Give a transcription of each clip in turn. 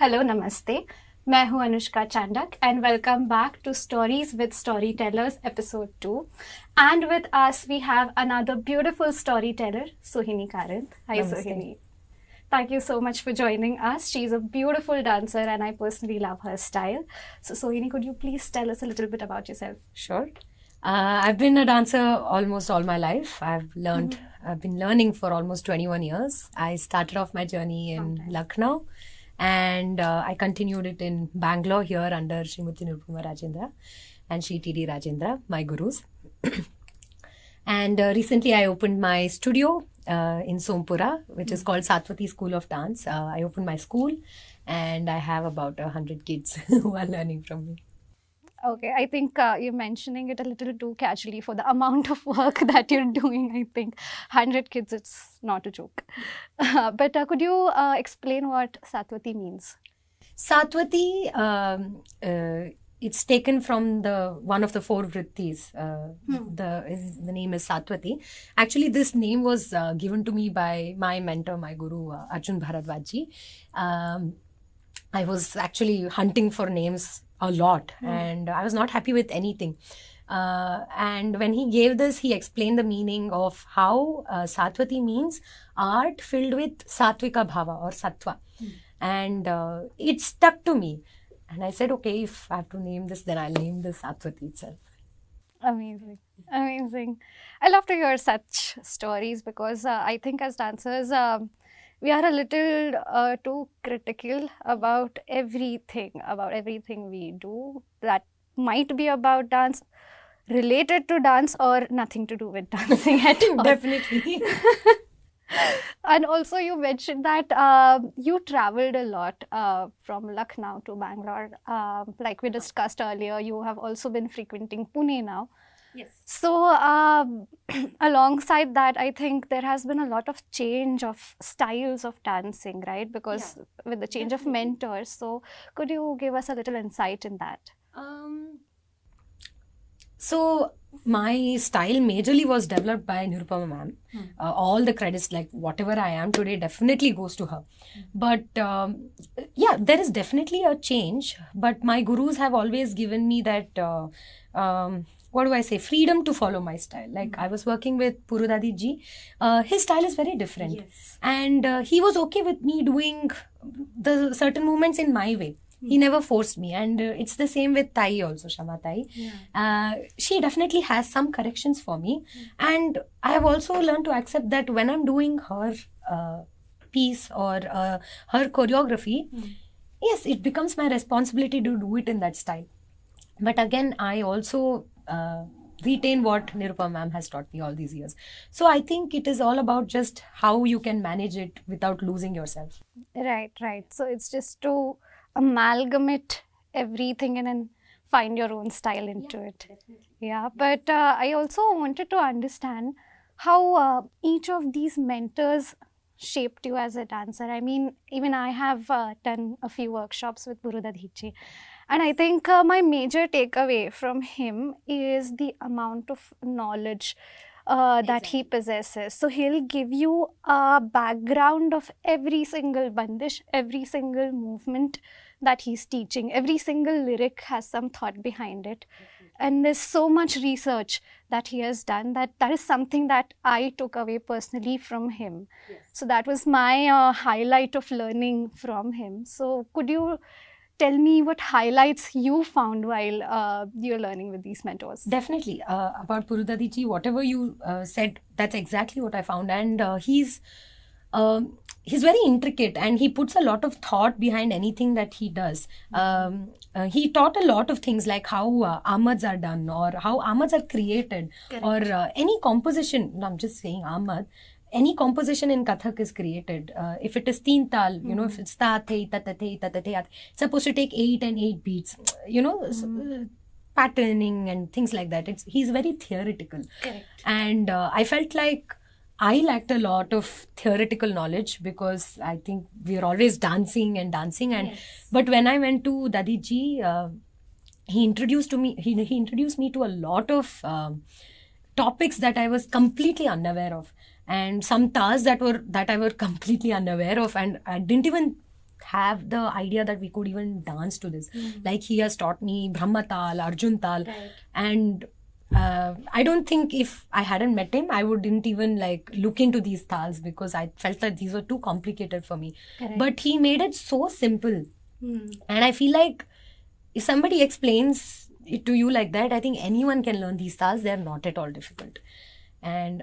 Hello नमस्ते, मैं हूं Anushka Chandak and welcome back to Stories with Storytellers episode 2. And with us we have another beautiful storyteller, Sohini Karanth. Hi Namaste. Sohini. Thank you so much for joining us. She's a beautiful dancer and I personally love her style. So Sohini, could you please tell us a little bit about yourself? Sure. I've been a dancer almost all my life. I've been learning for almost 21 years. I started off my journey in Lucknow and I continued it in Bangalore here under Srimati Nirupama Rajendra and Shri T.D. Rajendra, my gurus. And recently I opened my studio in Sompura, which is called Satvati School of Dance. I opened my school and I have about 100 kids who are learning from me. Okay, I think you're mentioning it a little too casually for the amount of work that you're doing. I think 100 kids, it's not a joke. But could you explain what Satvati means? Satvati, it's taken from one of the four vrittis. The name is Satvati. Actually, this name was given to me by my mentor, my guru, Arjun Bharadwaj. I was actually hunting for names a lot and I was not happy with anything. And when he gave this, he explained the meaning of how Satvati means art filled with Satvika Bhava or Sattva. And it stuck to me. And I said, okay, if I have to name this, then I'll name this Satvati itself. Amazing. Amazing. I love to hear such stories because I think as dancers, we are a little too critical about everything we do that might be about dance, related to dance, or nothing to do with dancing at all. Definitely. And also you mentioned that you traveled a lot from Lucknow to Bangalore. Like we discussed earlier, you have also been frequenting Pune now. Yes. So alongside that, I think there has been a lot of change of styles of dancing, right? Because with the change of mentors. So could you give us a little insight in that? So my style majorly was developed by Nirupama ma'am. All the credits, like whatever I am today, definitely goes to her. But yeah, there is definitely a change. But my gurus have always given me that, what do I say, freedom to follow my style. Like I was working with Purudadi ji. His style is very different. Yes. And he was okay with me doing the certain movements in my way. He never forced me, and it's the same with Tai also, Shama Tai. She definitely has some corrections for me, and I have also learned to accept that when I'm doing her piece or her choreography, yes, it becomes my responsibility to do it in that style. But again, I also retain what Nirupama ma'am has taught me all these years. So I think it is all about just how you can manage it without losing yourself. Right. So it's just to amalgamate everything and then find your own style into it. Definitely. Yeah, but I also wanted to understand how each of these mentors shaped you as a dancer. I mean, even I have done a few workshops with Guru Dadhichi. And I think my major takeaway from him is the amount of knowledge that he possesses. So he'll give you a background of every single bandish, every single movement that he's teaching. Every single lyric has some thought behind it. And there's so much research that he has done that is something that I took away personally from him. Yes. So that was my highlight of learning from him. So could you tell me what highlights you found while you're learning with these mentors? Definitely. About Purudadiji, whatever you said, that's exactly what I found. And he's very intricate and he puts a lot of thought behind anything that he does. He taught a lot of things like how Ahmads are done or how Ahmads are created. Correct. Or any composition. No, I'm just saying Ahmad. Any composition in Kathak is created. If it is teen tal, you know, if it's ta, the, ta, ta, the, ta, ta, the, it's supposed to take 8 and 8 beats, you know, patterning and things like that. He's very theoretical. Correct. And I felt like I lacked a lot of theoretical knowledge because I think we are always dancing. And yes. But when I went to Dadiji, he introduced me to a lot of topics that I was completely unaware of. And some tasks that I were completely unaware of, and I didn't even have the idea that we could even dance to this. Like he has taught me Brahmatal, Arjuntal, and I don't think if I hadn't met him, I wouldn't even like look into these tals because I felt that these were too complicated for me. But he made it so simple. And I feel like if somebody explains it to you like that, I think anyone can learn these tals. They're not at all difficult. And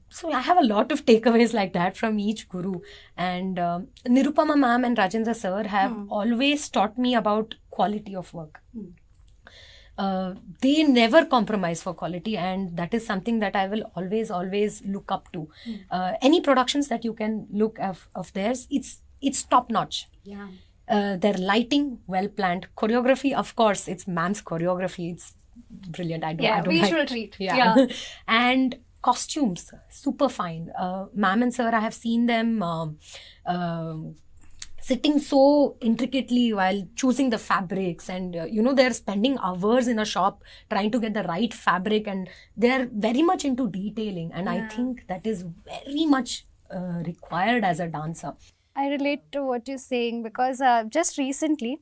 so I have a lot of takeaways like that from each guru. And Nirupama ma'am and Rajendra sir have always taught me about quality of work. They never compromise for quality, and that is something that I will always look up to. Any productions that you can look of theirs, it's top notch. Their lighting, well planned. Choreography, of course, it's ma'am's choreography. It's brilliant. I don't visual like, treat. And costumes, super fine. Ma'am and sir, I have seen them sitting so intricately while choosing the fabrics, and they're spending hours in a shop trying to get the right fabric, and they're very much into detailing, and I think that is very much required as a dancer. I relate to what you're saying because just recently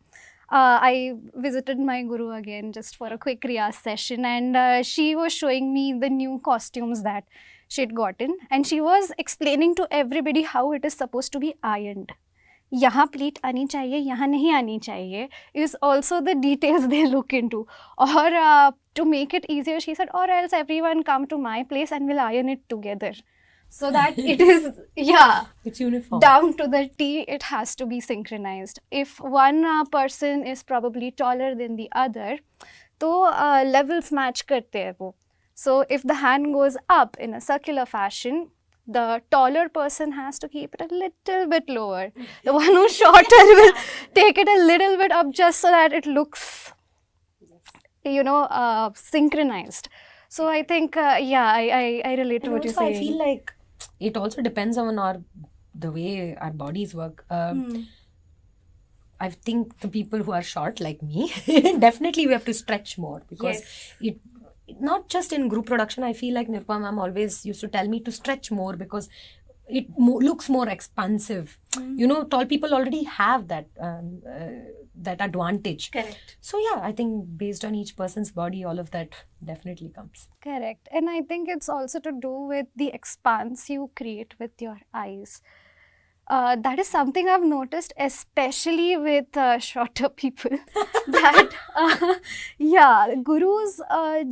I visited my guru again just for a quick riyas session, and she was showing me the new costumes that she'd gotten, and she was explaining to everybody how it is supposed to be ironed. यहाँ pleat आनी चाहिए, यहाँ नहीं आनी चाहिए is also the details they look into. Or to make it easier, she said, or else everyone come to my place and we'll iron it together. So that it is, it's uniform. Down to the T, it has to be synchronized. If one person is probably taller than the other, तो levels match करते हैं वो. So if the hand goes up in a circular fashion, the taller person has to keep it a little bit lower. The one who's shorter will take it a little bit up just so that it looks, synchronized. So I think, I relate to what you're saying. I feel like it also depends on the way our bodies work. I think the people who are short like me, definitely we have to stretch more because it not just in group production. I feel like Nirupama ma'am always used to tell me to stretch more because it looks more expansive. Tall people already have that advantage. Correct. So I think based on each person's body, all of that definitely comes. Correct. And I think it's also to do with the expanse you create with your eyes. That is something I've noticed, especially with shorter people. That, gurus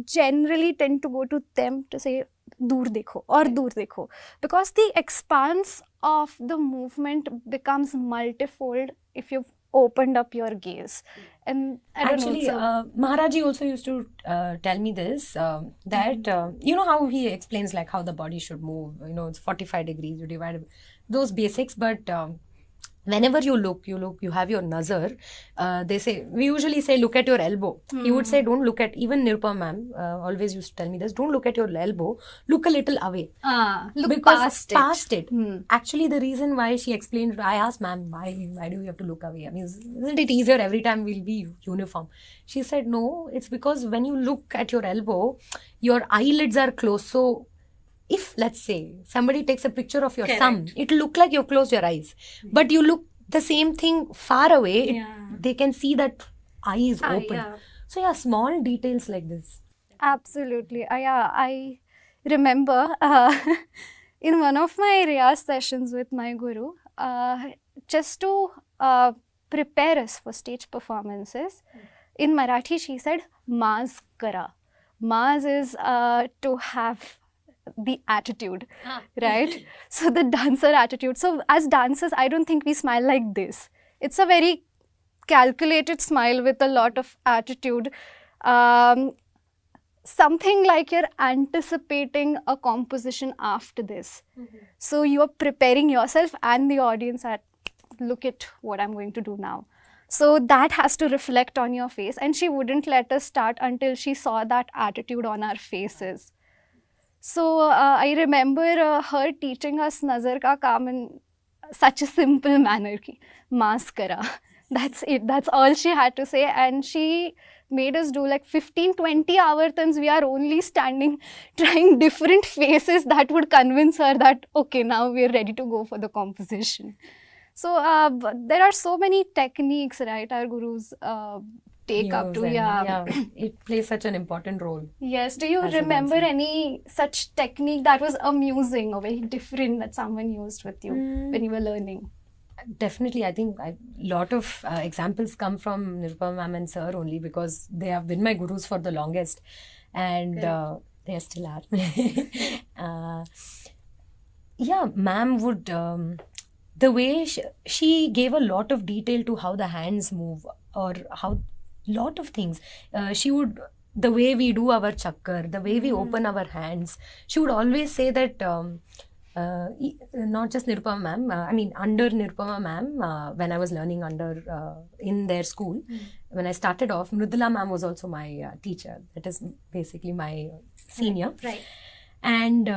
generally tend to go to them to say, dur dekho or dur dekho. Because the expanse of the movement becomes multifold if you've opened up your gaze. And actually, Maharaji also used to tell me this, that, how he explains like how the body should move, it's 45 degrees, you divide those basics, but whenever you look, you have your nazar. We usually say, look at your elbow. He would say, don't look at, even Nirupama ma'am always used to tell me this, don't look at your elbow, look a little away. Look past it. Actually, the reason why she explained, I asked ma'am, why do we have to look away? I mean, isn't it easier every time we'll be uniform? She said, no, it's because when you look at your elbow, your eyelids are closed. So if, let's say, somebody takes a picture of your thumb, it'll look like you've closed your eyes. But you look the same thing far away, they can see that eye is open. So small details like this. Absolutely. I remember in one of my riyas sessions with my guru, just to prepare us for stage performances, in Marathi she said, Maaz kara. Maaz is to have the attitude, right? So the dancer attitude. So as dancers, I don't think we smile like this. It's a very calculated smile with a lot of attitude. Something like you're anticipating a composition after this. So you're preparing yourself and the audience at, look at what I'm going to do now. So that has to reflect on your face. And she wouldn't let us start until she saw that attitude on our faces. So I remember her teaching us nazar ka kaam in such a simple manner ki maaz kara. That's it. That's all she had to say. And she made us do like 15-20 avartans. We are only standing trying different faces that would convince her that, okay, now we're ready to go for the composition. So there are so many techniques, right? Our gurus take up to, it plays such an important role. Yes. Do you as a remember dancer. any such technique that was amusing or very different that someone used with you when you were learning? Definitely, I think a lot of examples come from Nirupama ma'am and sir only, because they have been my gurus for the longest, and they still are. Yeah, ma'am would, the way she gave a lot of detail to how the hands move, or how lot of things. She would, the way we do our chakkar, the way we open our hands, she would always say that, not just Nirupama ma'am, I mean under Nirupama ma'am, when I was learning under, in their school, when I started off, Mridula ma'am was also my teacher. That is basically my senior. Right. And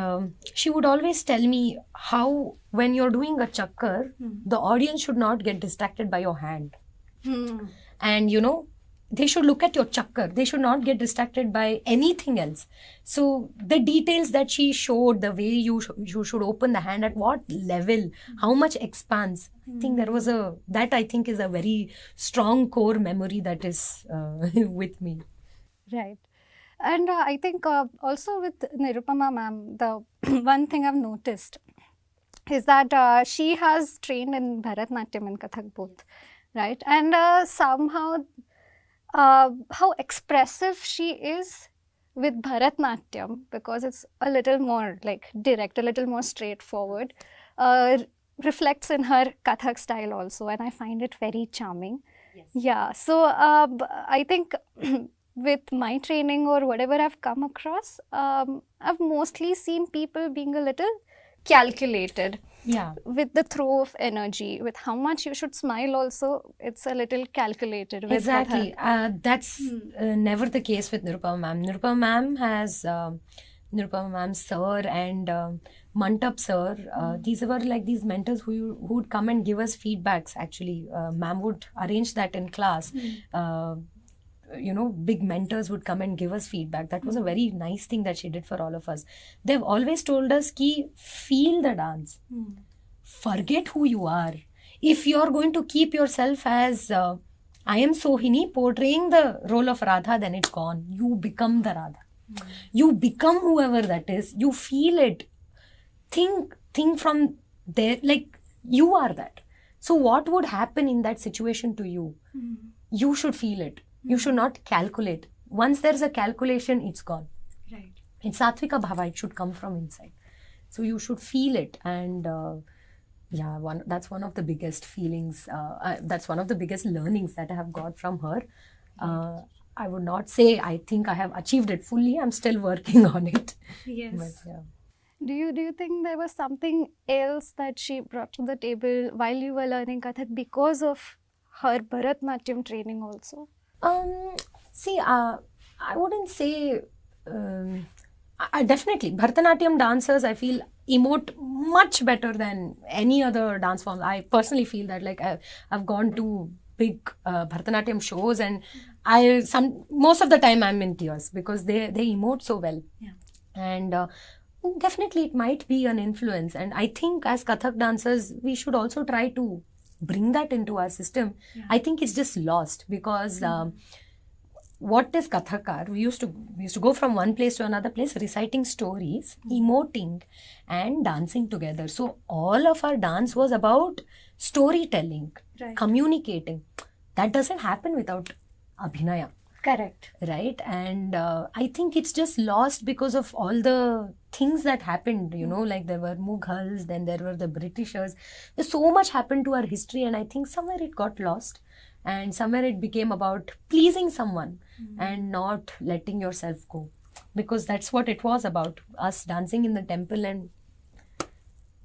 she would always tell me how, when you're doing a chakkar, the audience should not get distracted by your hand. And you know, they should look at your chakkar. They should not get distracted by anything else. So the details that she showed, the way you should open the hand, at what level, how much expanse. I think there was that I think is a very strong core memory that is with me. Right. And I think also with Nirupama ma'am, the one thing I've noticed is that she has trained in Bharatnatyam and Kathak both, right? And somehow how expressive she is with Bharatnatyam, because it's a little more like direct, a little more straightforward, reflects in her Kathak style also, and I find it very charming. Yes. Yeah, so I think with my training or whatever I've come across, I've mostly seen people being a little calculated. Yeah. With the throw of energy, with how much you should smile also, it's a little calculated. With exactly. That's never the case with Nirupama ma'am. Nirupama ma'am has Nirupama ma'am sir and Mantap sir. These were like these mentors who would come and give us feedbacks. Actually, ma'am would arrange that in class. You know, big mentors would come and give us feedback. That was a very nice thing that she did for all of us. They've always told us ki feel the dance. Forget who you are. If you're going to keep yourself as I am Sohini portraying the role of Radha, then it's gone. You become the Radha. You become whoever that is. You feel it. Think from there, like you are that. So what would happen in that situation to you? You should feel it. You should not calculate. Once there's a calculation, it's gone. Right. It's Satvika Bhava. It should come from inside. So you should feel it. And that's one of the biggest feelings. That's one of the biggest learnings that I have got from her. I would not say I think I have achieved it fully. I'm still working on it. Yes. But, yeah. Do you think there was something else that she brought to the table while you were learning Kathak because of her Bharatnatyam training also? See, I wouldn't say. I definitely Bharatanatyam dancers, I feel, emote much better than any other dance form. I personally feel that, like, I've gone to big Bharatanatyam shows, and most of the time I'm in tears because they emote so well. Yeah. And definitely it might be an influence, and I think as Kathak dancers we should also try to bring that into our system. Yeah. I think it's just lost because what is Kathakar? We used to go from one place to another place, reciting stories, emoting, and dancing together. So all of our dance was about storytelling, right, communicating. That doesn't happen without Abinaya. Correct. Right? And I think it's just lost because of all the things that happened, you know, like there were Mughals, then there were the Britishers. There's so much happened to our history, and I think somewhere it got lost. And somewhere it became about pleasing someone and not letting yourself go. Because that's what it was about, us dancing in the temple and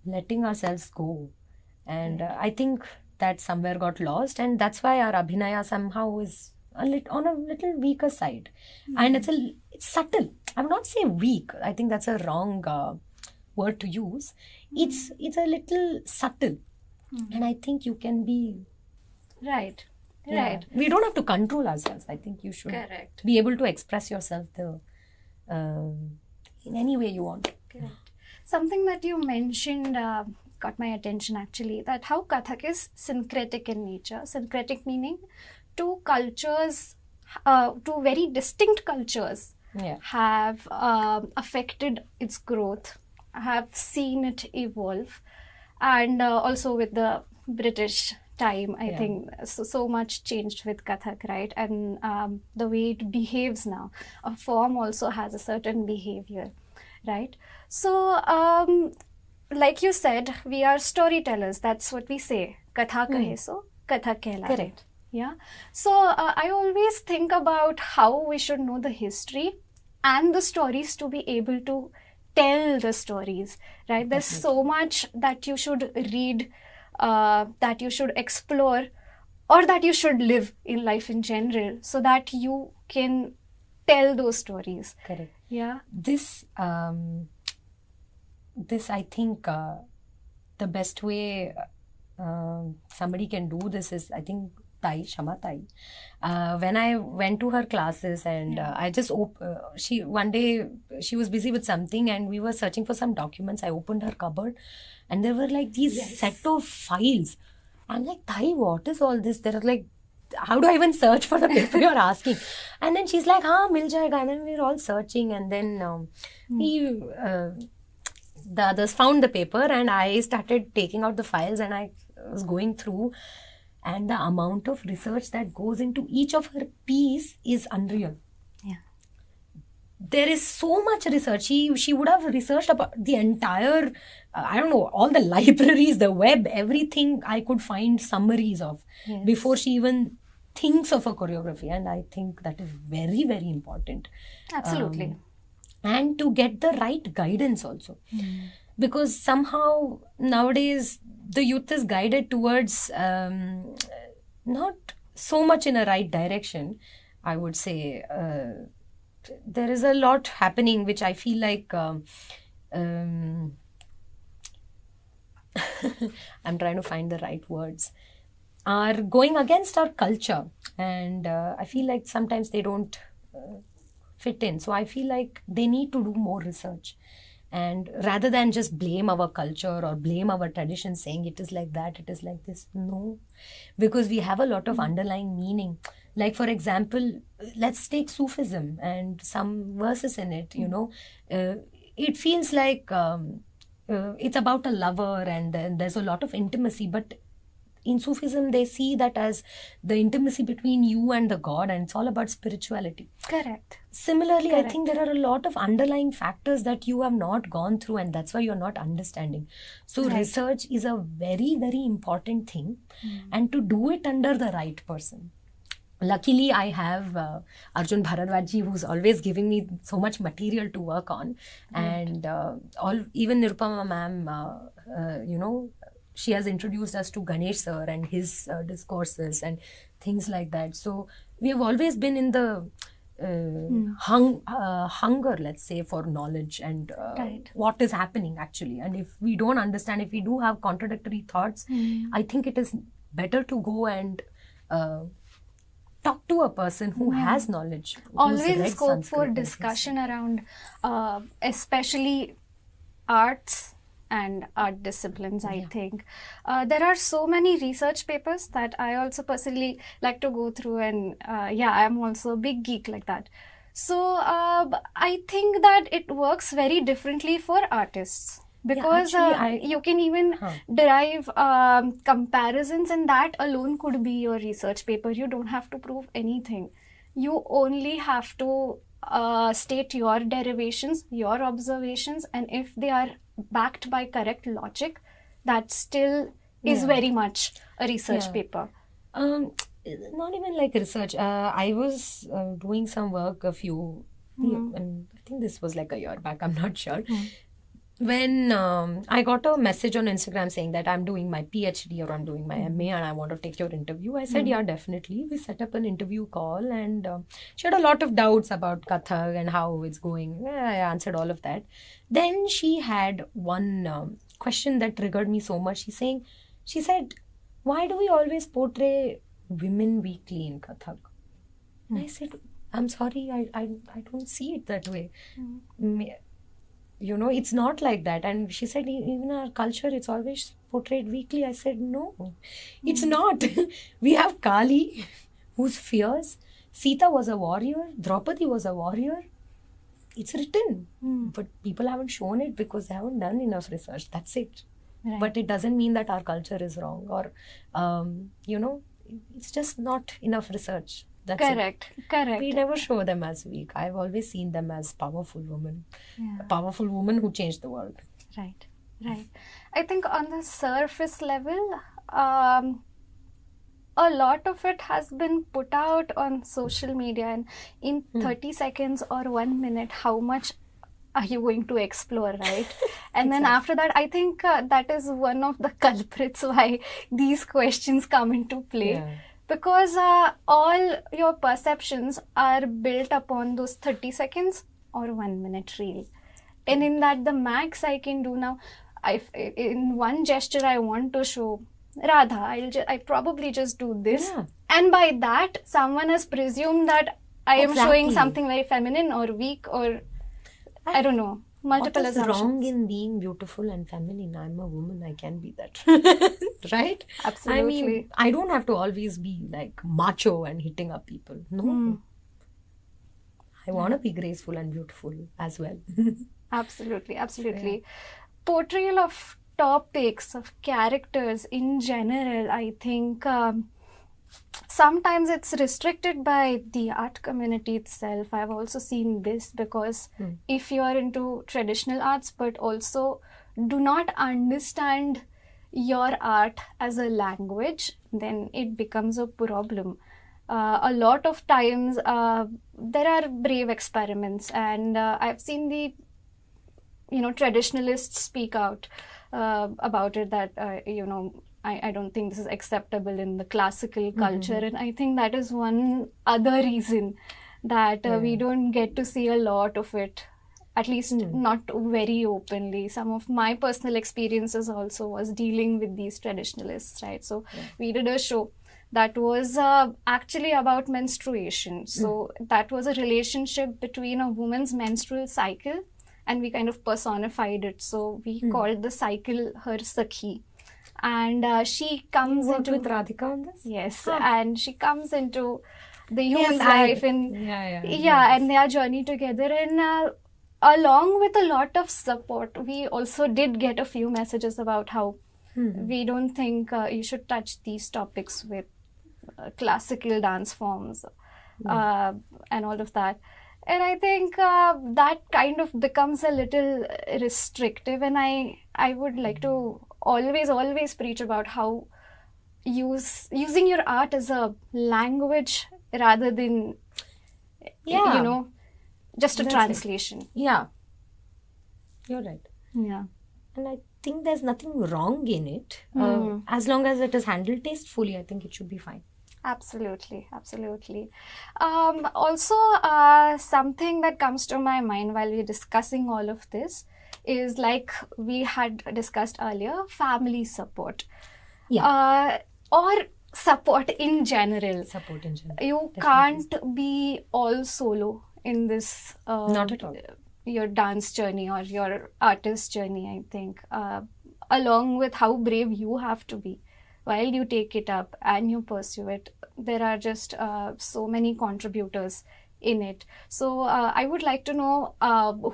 letting ourselves go. And I think that somewhere got lost, and that's why our Abhinaya somehow is on a little weaker side. And it's subtle. I would not say weak. I think that's a wrong word to use. It's a little subtle. And I think you can be... Right. Yeah. Right. We don't have to control ourselves. I think you should be able to express yourself in any way you want. Correct. Something that you mentioned got my attention actually, that how Kathak is syncretic in nature. Syncretic meaning two cultures, two very distinct cultures have affected its growth, have seen it evolve. And also with the British time, I think so much changed with Kathak, right? And the way it behaves now, a form also has a certain behavior, right? So like you said, we are storytellers. That's what we say. Katha kahe so, Kathak kehlave. Correct. Yeah. So I always think about how we should know the history and the stories to be able to tell the stories, right? There's so much that you should read, that you should explore, or that you should live in life in general, so that you can tell those stories. Correct. Yeah. This I think the best way somebody can do this is, I think, Shama Tai. When I went to her classes and I just one day she was busy with something and we were searching for some documents. I opened her cupboard and there were like these set of files. I'm like, Thai, what is all this? There are like, how do I even search for the paper you're asking? And then she's like, mil jayega. And then we were all searching, and then the others found the paper and I started taking out the files and I was going through. And the amount of research that goes into each of her piece is unreal. Yeah. There is so much research. She would have researched about the entire, I don't know, all the libraries, the web, everything I could find summaries of before she even thinks of a choreography. And I think that is very, very important. Absolutely. And to get the right guidance also. Because somehow nowadays the youth is guided towards not so much in a right direction, I would say. There is a lot happening which I feel like I'm trying to find the right words, are going against our culture, and I feel like sometimes they don't fit in. So I feel like they need to do more research. And rather than just blame our culture or blame our tradition, saying it is like that, it is like this. No, because we have a lot of underlying meaning. Like, for example, let's take Sufism and some verses in it, it feels like it's about a lover and there's a lot of intimacy. But in Sufism, they see that as the intimacy between you and the God, and it's all about spirituality. Correct. Similarly, Correct. I think there are a lot of underlying factors that you have not gone through, and that's why you're not understanding. So research is a very, very important thing, and to do it under the right person. Luckily, I have Arjun Bharadwaj, who's always giving me so much material to work on. And even Nirupama ma'am, she has introduced us to Ganesh sir and his discourses and things like that. So we have always been in the hunger, let's say, for knowledge and what is happening actually. And if we don't understand, if we do have contradictory thoughts, I think it is better to go and talk to a person who has knowledge. Always scope for discussion around especially arts and art disciplines, I think. There are so many research papers that I also personally like to go through, and I'm also a big geek like that. So I think that it works very differently for artists. Because you can even derive comparisons, and that alone could be your research paper. You don't have to prove anything. You only have to state your derivations, your observations, and if they are backed by correct logic, that still is very much a research paper. Not even like research. I was doing some work I think this was like a year back, I'm not sure. When I got a message on Instagram saying that I'm doing my PhD or I'm doing my MA and I want to take your interview, I said, yeah, definitely. We set up an interview call, and she had a lot of doubts about Kathak and how it's going. I answered all of that. Then she had one question that triggered me so much. She said, why do we always portray women weakly in Kathak? And I said, I'm sorry, I don't see it that way. it's not like that. And she said, even our culture, it's always portrayed weakly. I said, no, it's not. We have Kali, who's fierce. Sita was a warrior. Draupadi was a warrior. It's written. But people haven't shown it because they haven't done enough research. That's it. Right. But it doesn't mean that our culture is wrong, or, it's just not enough research. That's Correct. We never show them as weak. I've always seen them as powerful women. Yeah. A powerful woman who changed the world. Right. I think on the surface level, a lot of it has been put out on social media, and in 30 seconds or 1 minute, how much are you going to explore, right? And then after that, I think that is one of the culprits why these questions come into play. Yeah. Because all your perceptions are built upon those 30 seconds or 1 minute reel. And in that, the max I can do now, in one gesture I want to show Radha, I probably just do this. Yeah. And by that, someone has presumed that I am showing something very feminine or weak, or I don't know, multiple what is assumptions. wrong in being beautiful and feminine? I'm a woman, I can be that. Right? Absolutely. I mean, I don't have to always be like macho and hitting up people. No. I want to be graceful and beautiful as well. Absolutely. Portrayal of topics, of characters in general, I think sometimes it's restricted by the art community itself. I've also seen this because if you are into traditional arts but also do not understand your art as a language, then it becomes a problem. A lot of times there are brave experiments, and I've seen the traditionalists speak out about it, that I don't think this is acceptable in the classical culture, and I think that is one other reason that we don't get to see a lot of it, at least not very openly. Some of my personal experiences also was dealing with these traditionalists, right? So we did a show that was actually about menstruation. So that was a relationship between a woman's menstrual cycle, and we kind of personified it. So we called the cycle her Sakhi. And she comes into... with Radhika on this? Yes, and she comes into the human's life and and their journey together. And along with a lot of support, we also did get a few messages about how we don't think you should touch these topics with classical dance forms and all of that. And I think that kind of becomes a little restrictive, and I would like to always preach about how using your art as a language rather than just a translation. Yeah, you're right. Yeah. And I think there's nothing wrong in it. As long as it is handled tastefully, I think it should be fine. Absolutely. Also, something that comes to my mind while we're discussing all of this is, like we had discussed earlier, family support. Yeah. Or support in general. You can't be all solo in this. Not at all. Your dance journey or your artist journey, I think. Along with how brave you have to be while you take it up and you pursue it, there are just so many contributors in it. So I would like to know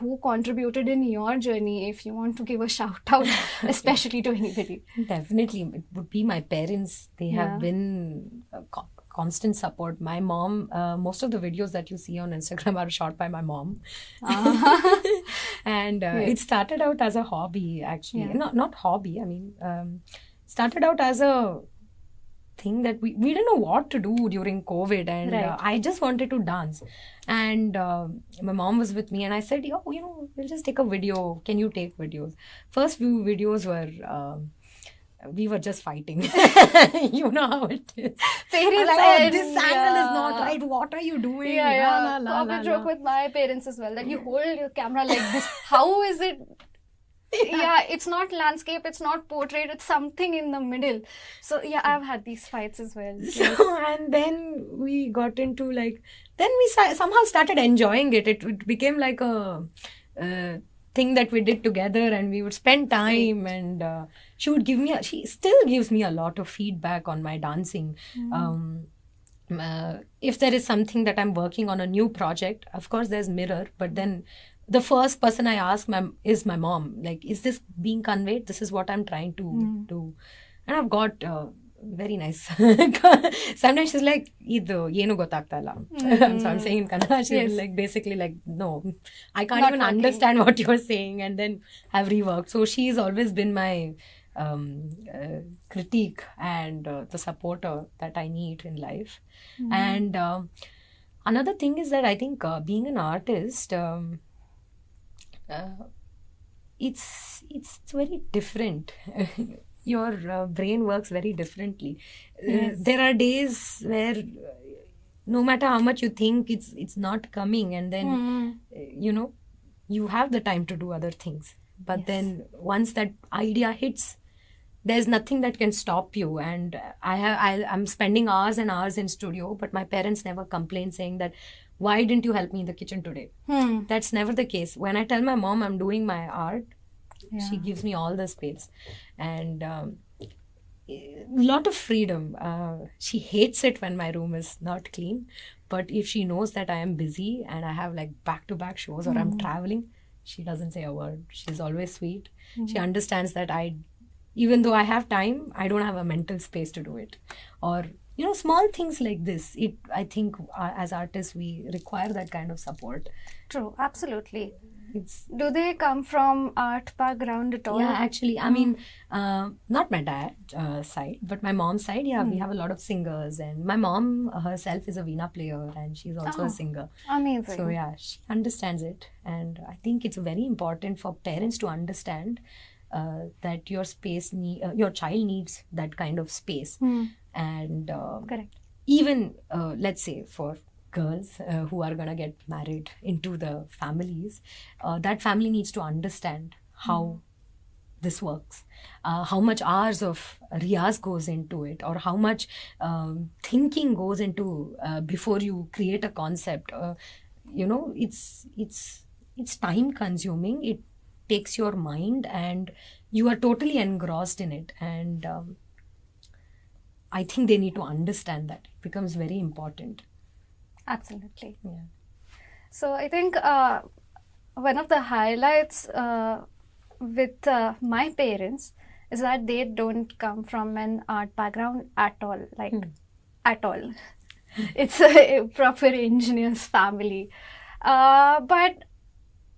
who contributed in your journey, if you want to give a shout out, especially to anybody. Definitely, it would be my parents. They have been constant support. My mom, most of the videos that you see on Instagram are shot by my mom. And it started out as a hobby, actually. Not hobby, I mean... started out as a thing that we didn't know what to do during COVID, and I just wanted to dance. And my mom was with me, and I said, we'll just take a video. Can you take videos? First few videos were... we were just fighting. You know how it is. Parents like, this angle is not right. What are you doing? Common joke with my parents as well, that you hold your camera like this. How is it? It's not landscape, it's not portrait, it's something in the middle. So I've had these fights as well. And then we got into then we somehow started enjoying it. It became like a thing that we did together, and we would spend time, and she still gives me a lot of feedback on my dancing. If there is something that I'm working on, a new project, of course there's mirror, but then the first person I ask is my mom, like, is this being conveyed? This is what I'm trying to do. And I've got very nice. Sometimes she's like, idu yenu gottagtalla. So I'm saying in Kannada, she's like, basically like, no, I can't even understand what you're saying, and then I've reworked. So she's always been my critique and the supporter that I need in life. And another thing is that I think being an artist, it's very different. Your brain works very differently. There are days where no matter how much you think, it's not coming, and then you have the time to do other things. But then once that idea hits, there's nothing that can stop you. And I'm spending hours and hours in studio, but my parents never complain saying that, why didn't you help me in the kitchen today? That's never the case. When I tell my mom I'm doing my art, she gives me all the space and a lot of freedom. She hates it when my room is not clean, but if she knows that I am busy and I have like back-to-back shows or I'm traveling, she doesn't say a word. She's always sweet. She understands that even though I have time, I don't have a mental space to do it. Or small things like this. I think as artists, we require that kind of support. True, absolutely. Do they come from art background at all? Yeah, actually, I mean, not my dad side, but my mom's side, we have a lot of singers. And my mom herself is a veena player, and she's also a singer. Amazing. So yeah, she understands it. And I think it's very important for parents to understand that your child needs that kind of space. And correct. Even let's say for girls who are going to get married into the families, that family needs to understand how this works, how much hours of riyaz goes into it, or how much thinking goes into before you create a concept. It's time consuming. It takes your mind and you are totally engrossed in it. And I think they need to understand that. It becomes very important. Absolutely. Yeah. So I think one of the highlights with my parents is that they don't come from an art background at all. Like, at all. It's a proper engineer's family. But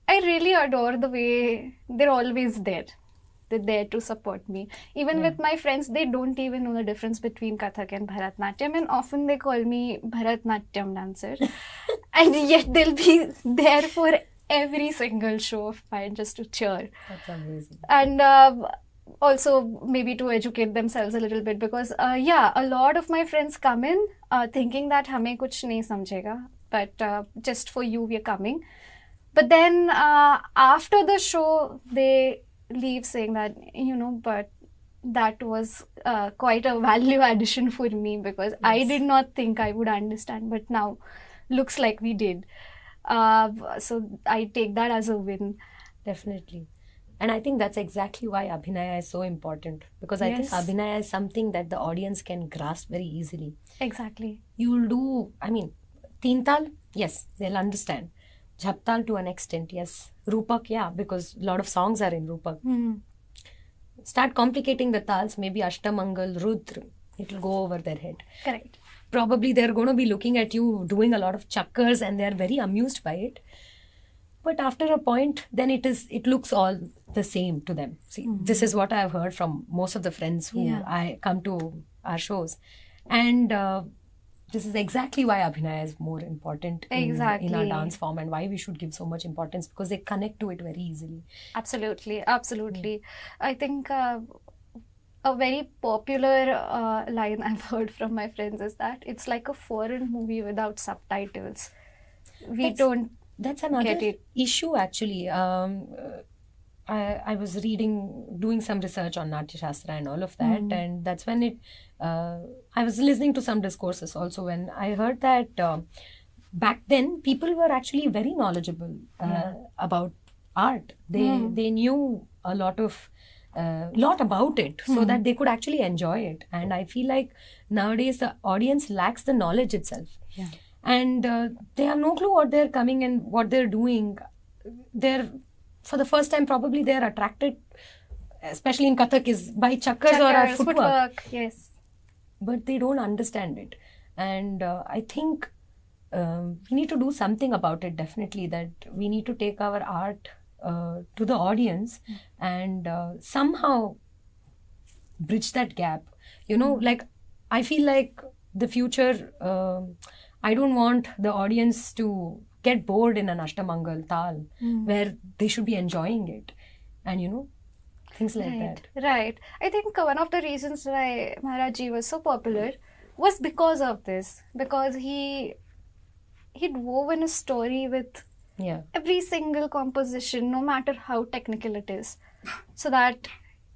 I really adore the way they're always there. They're there to support me. Even with my friends, they don't even know the difference between Kathak and Bharatnatyam, and often they call me Bharatnatyam dancer. And yet they'll be there for every single show of mine just to cheer. That's amazing. And also maybe to educate themselves a little bit, because a lot of my friends come in thinking that hame kuch nahi samjhega, but just for you we are coming. But then after the show, they leave saying that, but that was quite a value addition for me, because I did not think I would understand, but now looks like we did. So I take that as a win. Definitely. And I think that's exactly why Abinaya is so important, because I think Abinaya is something that the audience can grasp very easily. Exactly. You'll do, Teen Tal, yes, they'll understand. Jhaptal to an extent, yes. Rupak, because a lot of songs are in Rupak. Start complicating the tals, maybe Ashtamangal, Rudra, it'll go over their head. Correct. Probably they're going to be looking at you doing a lot of chakkars and they're very amused by it. But after a point, then it looks all the same to them. See, this is what I've heard from most of the friends who I come to our shows. And this is exactly why Abhinaya is more important in our dance form, and why we should give so much importance, because they connect to it very easily. Absolutely, absolutely. I think a very popular line I've heard from my friends is that it's like a foreign movie without subtitles. That's another issue actually. I was doing some research on Natya Shastra and all of that, and that's when I was listening to some discourses also, when I heard that back then people were actually very knowledgeable about art. They knew a lot about it, so that they could actually enjoy it. And I feel like nowadays the audience lacks the knowledge itself. Yeah. And they have no clue what they're coming and what they're doing. They're, for the first time, probably they're attracted, especially in Kathak, is by chakkars or our footwork. Yes. But they don't understand it. And I think we need to do something about it, definitely, that we need to take our art to the audience and somehow bridge that gap. Like, I feel like the future, I don't want the audience to get bored in an Ashtamangal Tal, where they should be enjoying it. And things like that. Right. I think one of the reasons why Maharaji was so popular was because of this. Because he'd woven a story with every single composition, no matter how technical it is, so that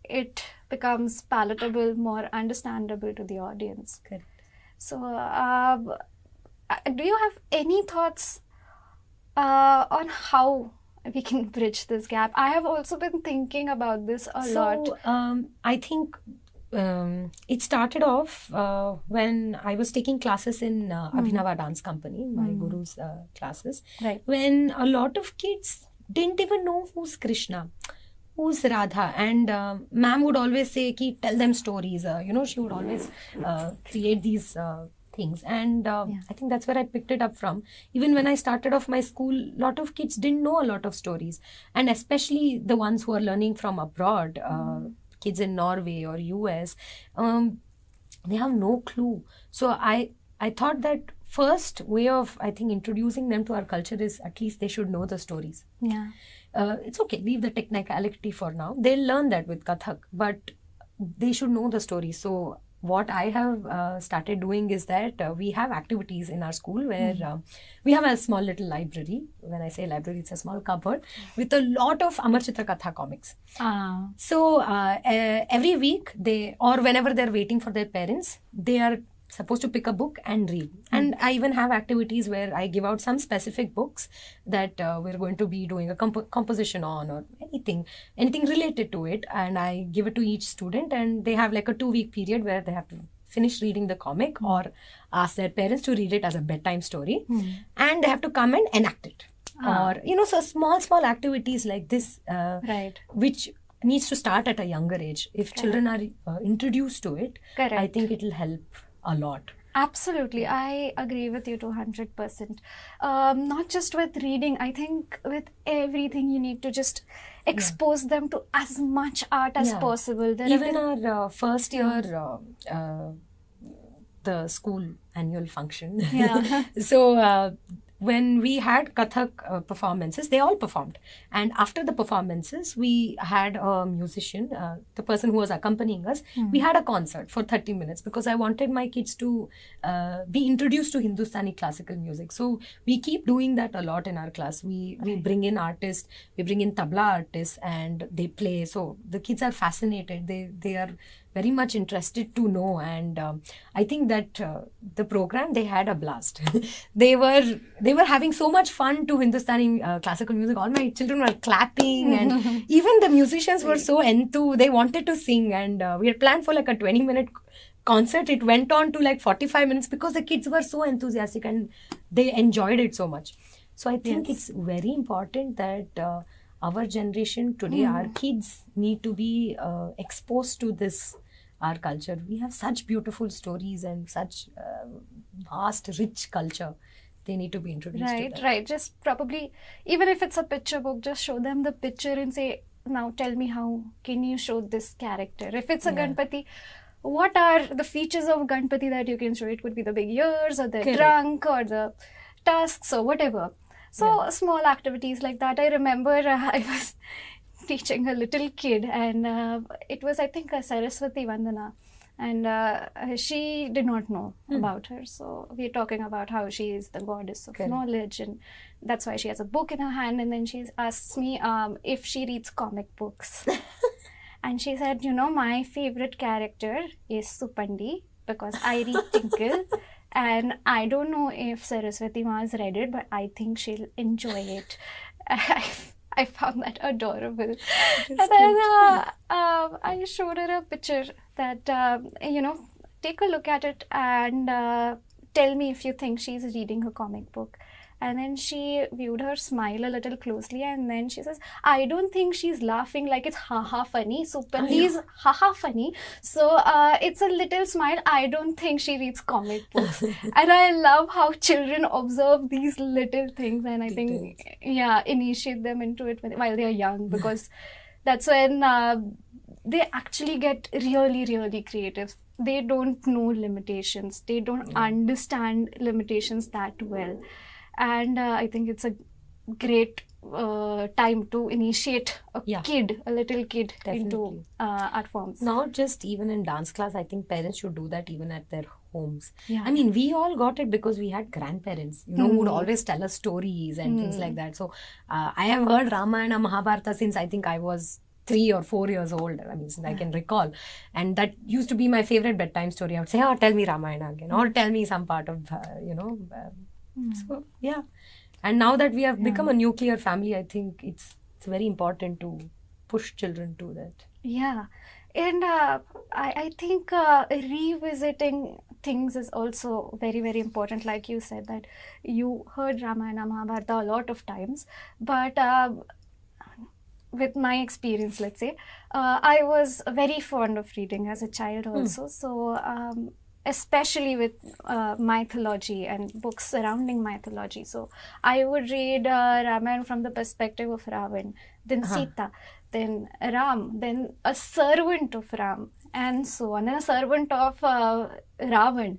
it becomes palatable, more understandable to the audience. Correct. So, do you have any thoughts on how we can bridge this gap? I have also been thinking about this a lot. I think it started off when I was taking classes in Abinaya dance company, my guru's classes, when a lot of kids didn't even know who's Krishna, who's Radha, and ma'am would always say, tell them stories. She would always create these things, and I think that's where I picked it up from. Even when I started off my school, a lot of kids didn't know a lot of stories, and especially the ones who are learning from abroad, kids in Norway or US, they have no clue. So I thought that first way of, I think, introducing them to our culture is at least they should know the stories. Yeah. It's okay, leave the technicality for now. They'll learn that with Kathak, but they should know the story. So what I have started doing is that we have activities in our school where we have a small little library. When I say library, it's a small cupboard with a lot of Amar Chitra Katha comics. So every week, or whenever they're waiting for their parents, they are supposed to pick a book and read. And I even have activities where I give out some specific books that we're going to be doing a composition on, or anything related to it, and I give it to each student, and they have like a 2-week period where they have to finish reading the comic or ask their parents to read it as a bedtime story, and they have to come and enact it. Or so small activities like this, which needs to start at a younger age. If children are introduced to it, I think it will help a lot. Absolutely. I agree with you 200%. Not just with reading, I think with everything you need to just expose them to as much art as possible. Even our first year, the school annual function. So when we had Kathak performances, they all performed. And after the performances, we had a musician, the person who was accompanying us, we had a concert for 30 minutes because I wanted my kids to be introduced to Hindustani classical music. So we keep doing that a lot in our class. We bring in artists, we bring in tabla artists, and they play. So the kids are fascinated. They are very much interested to know, and I think that the program, they had a blast. They were having so much fun to Hindustani classical music. All my children were clapping, and even the musicians were so enthused. They wanted to sing, and we had planned for like a 20-minute concert. It went on to like 45 minutes because the kids were so enthusiastic and they enjoyed it so much. So I think it's very important that our generation today, our kids need to be exposed to this, our culture. We have such beautiful stories and such vast, rich culture. They need to be introduced to that. Right. Just probably, even if it's a picture book, just show them the picture and say, now tell me, how can you show this character? If it's a Ganpati, what are the features of Ganpati that you can show? It could be the big ears or the trunk or the tusks or whatever. So small activities like that. I remember I was teaching a little kid, and it was, I think, a Saraswati Vandana, and she did not know about her. So we're talking about how she is the goddess of knowledge, and that's why she has a book in her hand. And then she asks me if she reads comic books. And she said, my favorite character is Supandi because I read Tinkle. And I don't know if Saraswati Ma has read it, but I think she'll enjoy it. I found that adorable. And then I showed her a picture that, take a look at it and tell me if you think she's reading a comic book. And then she viewed her smile a little closely, and then she says, I don't think she's laughing like it's haha funny. So please, haha funny. So it's a little smile. I don't think she reads comic books. And I love how children observe these little things, and I think, initiate them into it while they're young, because that's when they actually get really, really creative. They don't know limitations. They don't understand limitations that well. And I think it's a great time to initiate a little kid into art forms. Not just even in dance class, I think parents should do that even at their homes. I mean, we all got it because we had grandparents, who would always tell us stories and things like that. So I have heard Ramayana, Mahabharata since I think I was 3 or 4 years old. I mean, since I can recall. And that used to be my favorite bedtime story. I would say, tell me Ramayana again, or tell me some part of, So, yeah. And now that we have become a nuclear family, I think it's very important to push children to that. Yeah. And I think revisiting things is also very, very important. Like you said, that you heard Ramayana, Mahabharata a lot of times. But with my experience, let's say, I was very fond of reading as a child also. So especially with mythology and books surrounding mythology. So I would read Ramayana from the perspective of Ravan, then Sita, then Ram, then a servant of Ram, and so on, then a servant of Ravan.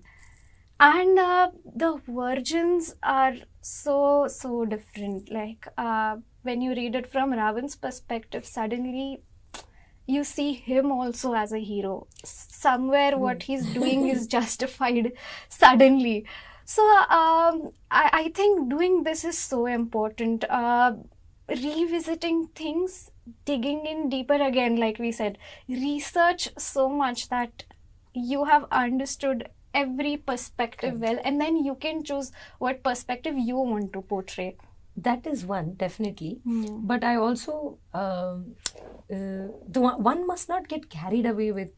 And the versions are so different. Like when you read it from Ravan's perspective, suddenly you see him also as a hero. Somewhere what he's doing is justified suddenly. So I think doing this is so important. Revisiting things, digging in deeper again, like we said, research so much that you have understood every perspective well, and then you can choose what perspective you want to portray. That is one, definitely. But I also, one must not get carried away with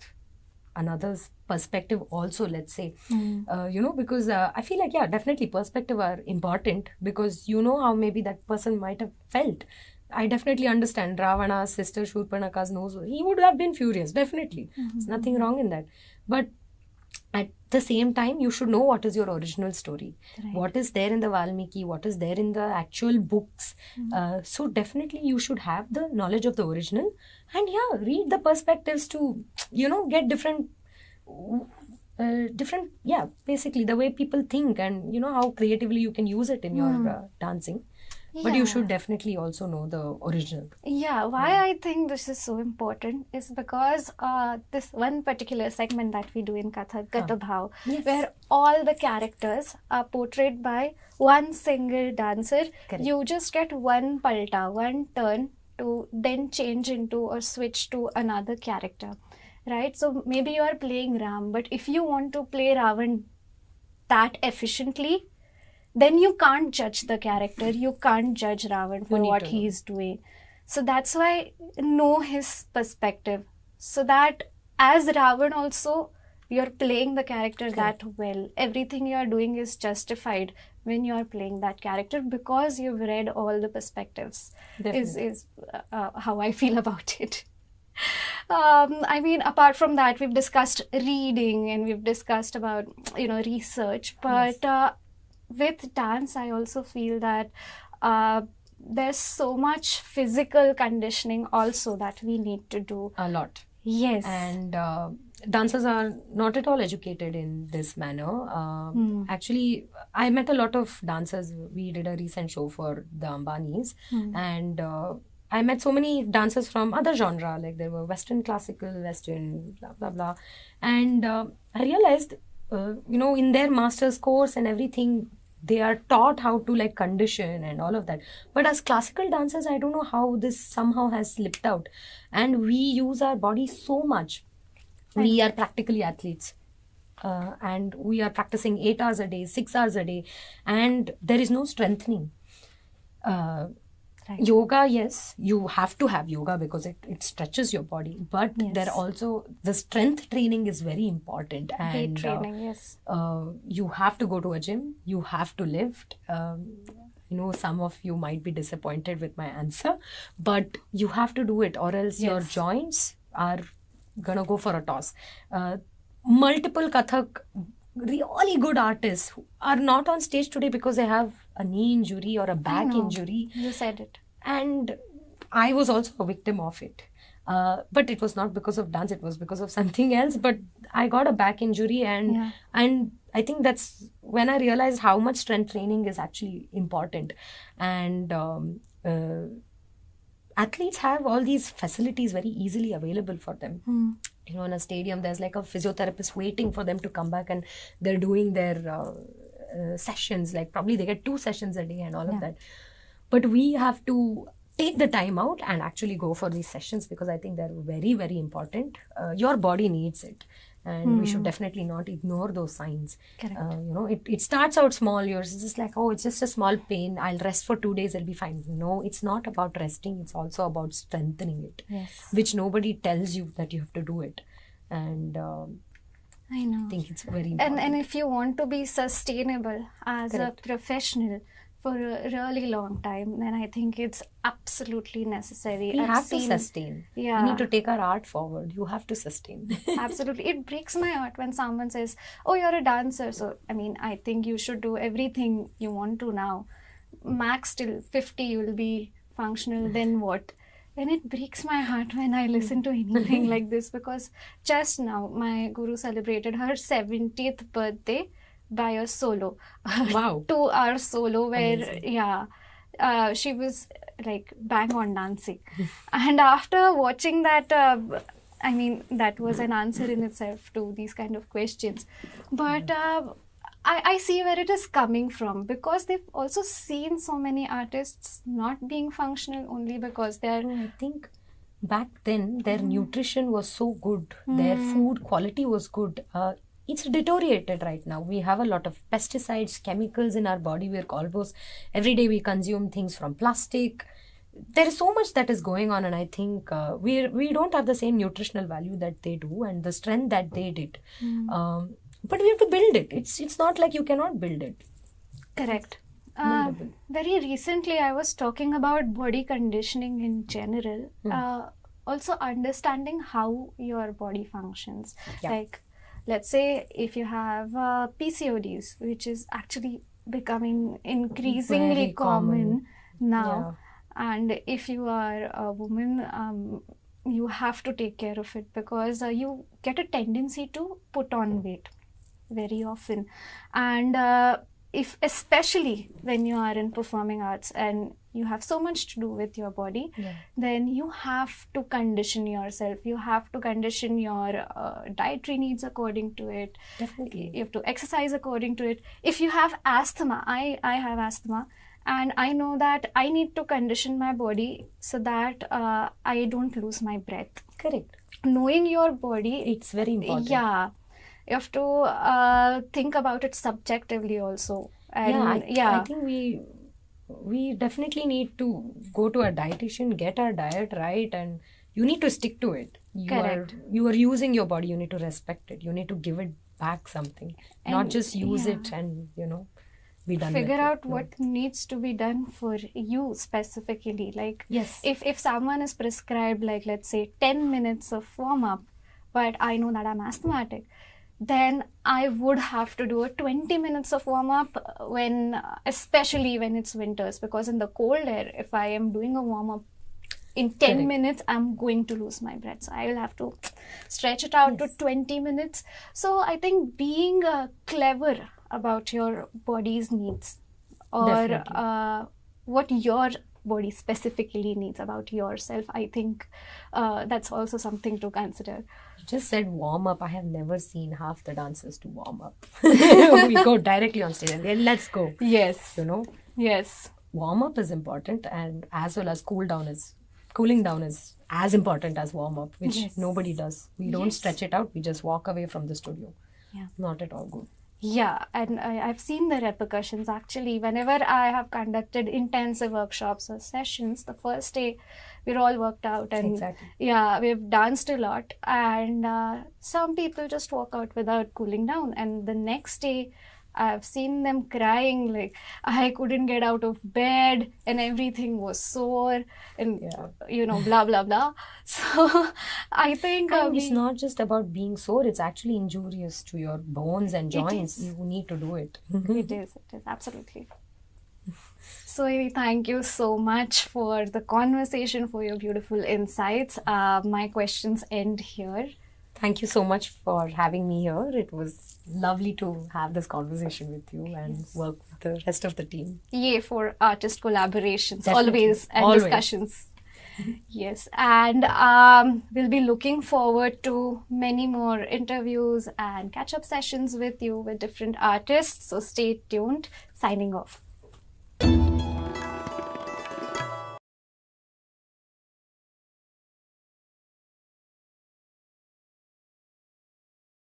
another's perspective also, let's say. Because I feel like, definitely perspective are important, because how maybe that person might have felt. I definitely understand Ravana's sister Shurpanaka's nose. He would have been furious, definitely. There's nothing wrong in that. But at the same time, you should know what is your original story. Right. What is there in the Valmiki, what is there in the actual books. So definitely you should have the knowledge of the original, and read the perspectives to, get different, basically the way people think, and how creatively you can use it in your dancing. But you should definitely also know the original. Why I think this is so important is because this one particular segment that we do in Kathak, Gatabhav, where all the characters are portrayed by one single dancer. Correct. You just get one palta, one turn to then change into or switch to another character, right? So maybe you are playing Ram, but if you want to play Ravan that efficiently, then you can't judge the character. You can't judge Ravan for what he is doing. So that's why know his perspective. So that as Ravan also, you're playing the character that well. Everything you're doing is justified when you're playing that character, because you've read all the perspectives. Is how I feel about it. I mean, apart from that, we've discussed reading and we've discussed about, research. But with dance, I also feel that there's so much physical conditioning also that we need to do. A lot. Yes. And dancers are not at all educated in this manner. Actually, I met a lot of dancers. We did a recent show for the Ambanis. And I met so many dancers from other genre. Like there were Western classical, Western, blah, blah, blah. And I realized, in their master's course and everything, they are taught how to condition and all of that. But as classical dancers, I don't know how this somehow has slipped out. And we use our body so much. We are practically athletes. And we are practicing 8 hours a day, 6 hours a day. And there is no strengthening. Right. Yoga, yes, you have to have yoga because it stretches your body. But Yes. there also, the strength training is very important. Weight And training, yes. you have to go to a gym, you have to lift. I know some of you might be disappointed with my answer, but you have to do it, or else your Yes. joints are gonna go for a toss. Multiple Kathak really good artists who are not on stage today because they have a knee injury or a I back know. injury. You said it. And I was also a victim of it. But it was not because of dance, it was because of something else. But I got a back injury, and Yeah. and I think that's when I realized how much strength training is actually important. And athletes have all these facilities very easily available for them. You know, in a stadium, there's like a physiotherapist waiting for them to come back, and they're doing their sessions. Like probably they get 2 sessions a day and all of that. But we have to take the time out and actually go for these sessions because I think they're very, very important. Your body needs it. And we should definitely not ignore those signs. Correct. You know, it starts out small. Yours is just like, oh, it's just a small pain. I'll rest for 2 days. I'll be fine. No, it's not about resting. It's also about strengthening it. Yes. Which nobody tells you that you have to do it. And I know. I think it's very important. And if you want to be sustainable as Correct. a professional for a really long time, then I think it's absolutely necessary. We I've have to seen- sustain. Yeah. We need to take our art forward. You have to sustain. Absolutely. It breaks my heart when someone says, oh, you're a dancer. So, I mean, I think you should do everything you want to now. Max till 50, you will be functional. Then what? And it breaks my heart when I listen to anything like this, because just now my guru celebrated her 70th birthday by a solo. Wow. 2-hour solo where, Amazing. she was like bang on dancing. And after watching that, I mean, that was an answer in itself to these kind of questions. But I see where it is coming from, because they've also seen so many artists not being functional only because they're... No, I think back then their nutrition was so good. Their food quality was good. It's deteriorated right now. We have a lot of pesticides, chemicals in our body. We're almost every day we consume things from plastic. There is so much that is going on, and I think we don't have the same nutritional value that they do and the strength that they did. But we have to build it. It's not like you cannot build it. Correct. Buildable. Very recently, I was talking about body conditioning in general. Also understanding how your body functions. Yeah. Like, let's say if you have PCODs, which is actually becoming increasingly Very common common. now. And if you are a woman, you have to take care of it, because you get a tendency to put on weight very often. And if especially when you are in performing arts and you have so much to do with your body, then you have to condition yourself. You have to condition your dietary needs according to it. Definitely. You have to exercise according to it. If you have asthma, I have asthma, and I know that I need to condition my body so that I don't lose my breath. Correct. Knowing your body, It's very important. yeah, you have to think about it subjectively also. And I think we definitely need to go to a dietitian, get our diet right, and you need to stick to it. Correct. You are using your body. You need to respect it. You need to give it back something, not And, just use yeah. it and be done. figure with out it. No. what needs to be done for you specifically. Like, Yes. if someone is prescribed, like, let's say 10 minutes of warm-up, but I know that I'm asthmatic, then I would have to do a 20 minutes of warm-up especially when it's winters, because in the cold air, if I am doing a warm-up in 10 Correct. minutes, I'm going to lose my breath. So I will have to stretch it out to 20 minutes. So I think being clever about your body's needs, or Definitely. what your body specifically needs about yourself, I think that's also something to consider. You just said warm up. I have never seen half the dancers to warm up. We go directly on stage and then let's go. Yes. Yes. Warm up is important, and as well as cooling down is as important as warm up, which Yes. nobody does. We don't Yes. stretch it out. We just walk away from the studio. Yeah. Not at all good. Yeah, and I've seen the repercussions actually. Whenever I have conducted intensive workshops or sessions, the first day we're all worked out and Exactly. yeah, we've danced a lot. And some people just walk out without cooling down. And the next day, I've seen them crying like I couldn't get out of bed and everything was sore and blah blah blah. So I think And it's not just about being sore, it's actually injurious to your bones and joints. is. You need to do it. It is absolutely. So thank you so much for the conversation, for your beautiful insights. My questions end here. Thank you so much for having me here. It was lovely to have this conversation with you and work with the rest of the team. Yay for artist collaborations, Definitely. always, and Always. discussions. Yes, and we'll be looking forward to many more interviews and catch-up sessions with you with different artists. So stay tuned. Signing off.